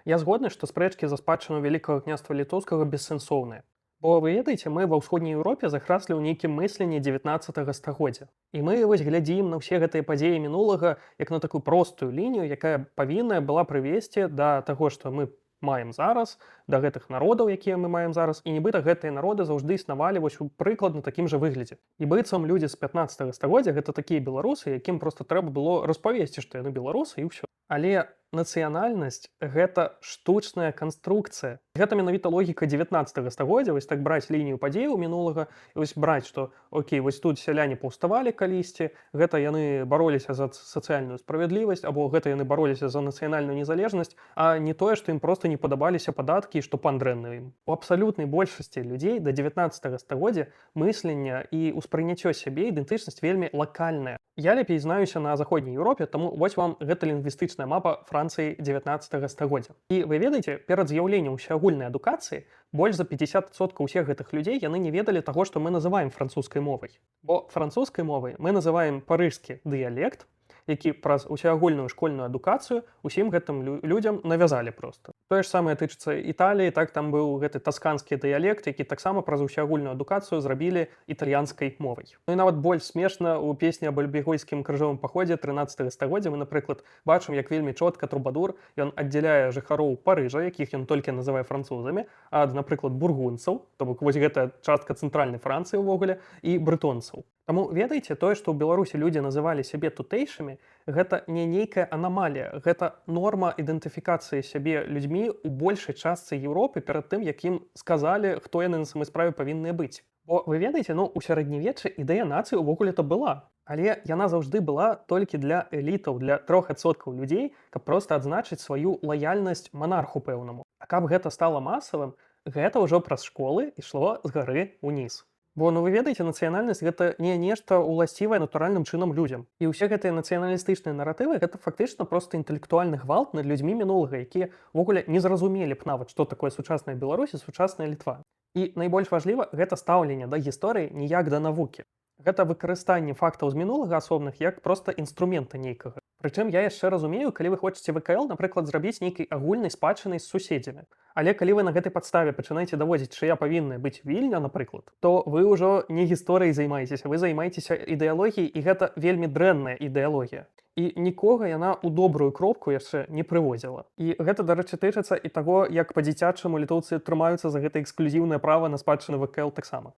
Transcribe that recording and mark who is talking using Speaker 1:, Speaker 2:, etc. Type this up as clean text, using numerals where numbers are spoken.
Speaker 1: Я згодны, што спрэчкі за спадчыну вялікага княства літоўскага бессэнсоўныя. Бо вы ведаеце, мы ва ўсходняй Еўропе захраслі ў нейкім мысленні 19 стагоддзя. І мы вось глядзім на ўсе гэтыя падзеі мінулага як на такую простую лінію, якая павінная была прывесці да таго, што мы маем зараз, да гэтых народаў, якія мы маем зараз, і нібыта гэтыя народы заўжды існавалі вось у прыкладна такім жа выглядзе. І быццам людзі з 15 стагоддзя гэта такія беларусы, якім проста трэба было распавесці, што яны беларусы і ўсё. Але нацыянальнасць гэта штучная канструкцыя. Гэта менавіта логіка 19 стагоддзя, вось так браць лінію падзеяў мінулага, і вось браць, што окей, вось тут сяляне паўставалі калісьці, гэта яны бароліся за сацыяльную справядлівасць, або гэта яны бароліся за нацыянальную незалежнасць, а не тое, што ім проста не падабаліся падаткі, што пан дрэнны ім. У абсалютнай большасці людзей да 19 стагоддзя мыслення і ўспрыняццё сябе ідэнтычнасць вельмі лакальная. Я лепей знаюся на заходняй Еўропе, таму вось вам гэта лінгвістычная мапа Францыі 19 стагоддзя. І вы ведаеце, перад з'яўленнем усеагульнай адукацыі больш за 50% ўсіх гэтых людзей яны не ведалі таго, што мы называем французскай мовай. Бо французскай мовай мы называем парыжскі дыялект, які праз усеагульную школьную адукацыю усім гэтым людзям навязалі проста. Тое ж самае тычыцца Італіі, так там быў гэты тасканскі дыялект, які таксама праз усеагульную адукацыю зрабілі італьянскай мовай. Ну і нават больш смешна ў песні аб альбегойскім крыжовым паходзе 13 стагоддзя мы, напрыклад, бачым, як вельмі чотка трубадур ён аддзяляе жыхароў Парыжа, якіх ён толькі называе французамі, ад, напрыклад, бургунцаў, то бок вось гэта частка цэнтральнай Францыі ўвогуле, і брытонцаў. Таму ведаеце, тое, што ў Беларусі людзі называлі сябе тутэйшымі, гэта не нейкая анамалія, гэта норма ідэнтыфікацыі сябе людзьмі ў большай частцы Еўропы перад тым, як ім сказалі, хто яны на самай справе павінны быць. Бо вы ведаеце, у сярэднявеччы ідэя нацыі ўвогуле-то была. Але яна заўжды была толькі для элітаў, для 3% людзей, каб проста адзначыць сваю лаяльнасць манарху пэўнаму. А каб гэта стала масавым, гэта ўжо праз школы ішло з гары ўніз. Бо, вы ведаеце, нацыянальнасць гэта не нешта ўласцівае натуральным чынам людзям. І ўсе гэтыя нацыяналістычныя наратывы гэта фактычна проста інтэлектуальны гвалт над людзьмі мінулага, якія ўвогуле не зразумелі б нават, што такое сучасная Беларусь і сучасная Літва. І найбольш важліва гэта стаўленне да гісторыі ніяк да навукі. Гэта выкарыстанне фактаў з мінулага асобных як проста інструмента нейкага. Прычым я яшчэ разумею, калі вы хочаце ВКЛ, напрыклад, зрабіць нейкай агульнай спадчынай з суседзямі. Але калі вы на гэтай падставе пачынаеце даводзіць, чыя павінная быць Вільня, напрыклад, то вы ўжо не гісторыяй займаецеся, вы займаецеся ідэалогіяй, і гэта вельмі дрэнная ідэалогія. І нікога яна ў добрую кропку яшчэ не прыводзіла. І гэта, дарэчы, тычыцца і таго, як па-дзіцячаму літоўцы трымаюцца за гэта эксклюзіўнае права на спадчыну ВКЛ таксама.